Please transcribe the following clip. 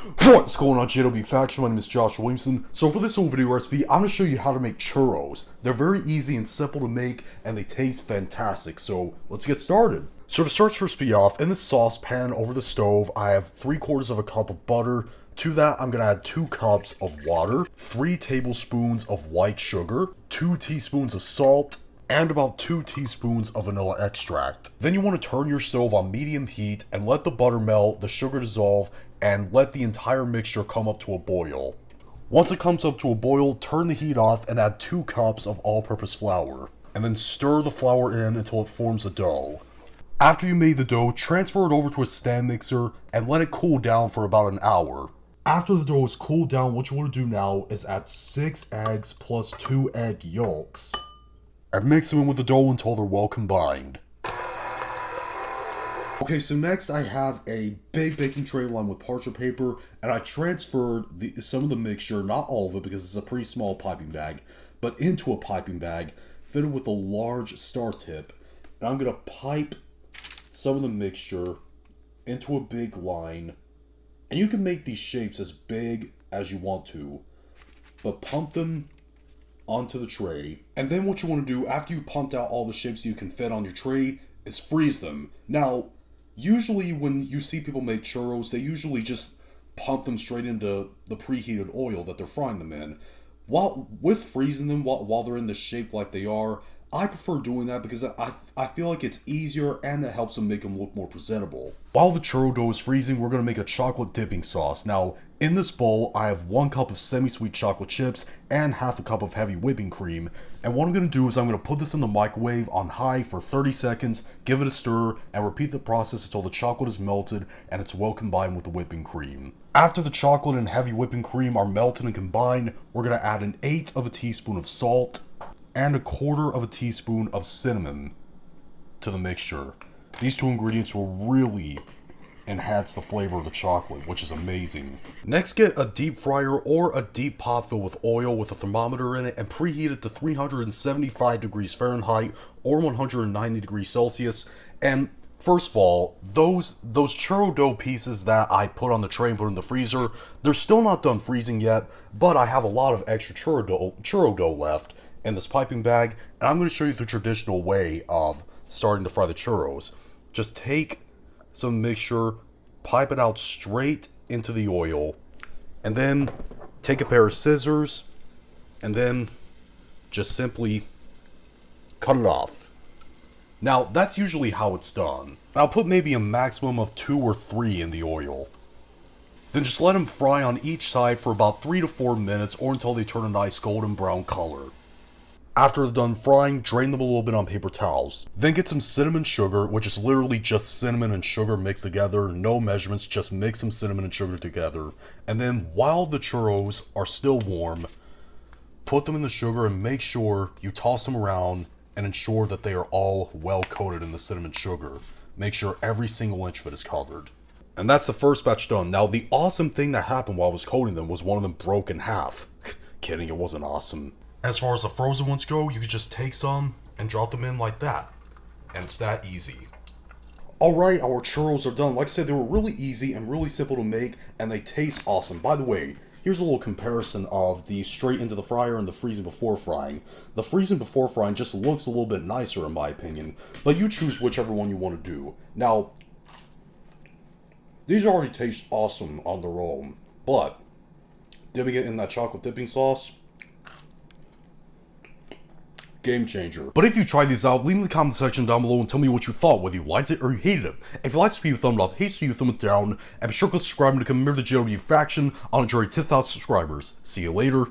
What's going on, JW Faction? My name is Josh Williamson. So for this whole video recipe, I'm going to show you how to make churros. They're very easy and simple to make, and they taste fantastic. So let's get started. So to start this recipe off, in this saucepan over the stove, I have 3/4 of a cup of butter. To that, I'm going to add 2 cups of water, 3 tablespoons of white sugar, 2 teaspoons of salt, and about 2 teaspoons of vanilla extract. Then you want to turn your stove on medium heat and let the butter melt, the sugar dissolve, and let the entire mixture come up to a boil. Once it comes up to a boil, turn the heat off and add 2 cups of all-purpose flour. And then stir the flour in until it forms a dough. After you made the dough, transfer it over to a stand mixer and let it cool down for about an hour. After the dough is cooled down, what you want to do now is add 6 eggs plus 2 egg yolks. And mix them in with the dough until they're well combined. Okay, so next I have a big baking tray lined with parchment paper, and I transferred some of the mixture, not all of it because it's a pretty small piping bag, but into a piping bag fitted with a large star tip. And I'm going to pipe some of the mixture into a big line. And you can make these shapes as big as you want to, but pump them onto the tray. And then what you want to do after you pumped out all the shapes you can fit on your tray is freeze them. Now, usually when you see people make churros, they usually just pump them straight into the preheated oil that they're frying them in. With freezing them while they're in the shape like they are, I prefer doing that because I feel like it's easier and it helps them make them look more presentable. While the churro dough is freezing, we're going to make a chocolate dipping sauce. Now, in this bowl, I have 1 cup of semi-sweet chocolate chips and half a cup of heavy whipping cream. And what I'm going to do is I'm going to put this in the microwave on high for 30 seconds, give it a stir, and repeat the process until the chocolate is melted and it's well combined with the whipping cream. After the chocolate and heavy whipping cream are melted and combined, we're going to add 1/8 of a teaspoon of salt and 1/4 of a teaspoon of cinnamon to the mixture. These 2 ingredients will really enhance the flavor of the chocolate, which is amazing. Next, get a deep fryer or a deep pot filled with oil with a thermometer in it and preheat it to 375 degrees Fahrenheit or 190 degrees Celsius. And first of all, those churro dough pieces that I put on the tray and put in the freezer, they're still not done freezing yet, but I have a lot of extra churro dough left in this piping bag, and I'm going to show you the traditional way of starting to fry the churros. Just take some mixture, pipe it out straight into the oil, and then take a pair of scissors, and then just simply cut it off. Now, that's usually how it's done. I'll put maybe a maximum of 2 or 3 in the oil. Then just let them fry on each side for about 3 to 4 minutes or until they turn a nice golden brown color. After they're done frying, drain them a little bit on paper towels. Then get some cinnamon sugar, which is literally just cinnamon and sugar mixed together, no measurements, just mix some cinnamon and sugar together. And then while the churros are still warm, put them in the sugar and make sure you toss them around and ensure that they are all well coated in the cinnamon sugar. Make sure every single inch of it is covered. And that's the first batch done. Now, the awesome thing that happened while I was coating them was one of them broke in half. Kidding, it wasn't awesome. As far as the frozen ones go, you could just take some and drop them in like that. And it's that easy. Alright, our churros are done. Like I said, they were really easy and really simple to make, and they taste awesome. By the way, here's a little comparison of the straight into the fryer and the freezing before frying. The freezing before frying just looks a little bit nicer in my opinion, but you choose whichever one you want to do. Now, these already taste awesome on their own, but dipping it in that chocolate dipping sauce, game changer. But if you tried these out, leave in the comment section down below and tell me what you thought, whether you liked it or you hated it. If you liked this video, thumb it up, hate this video, thumb it down, and be sure to click subscribe to become a member of the JW Faction. I'll enjoy 10,000 subscribers. See you later.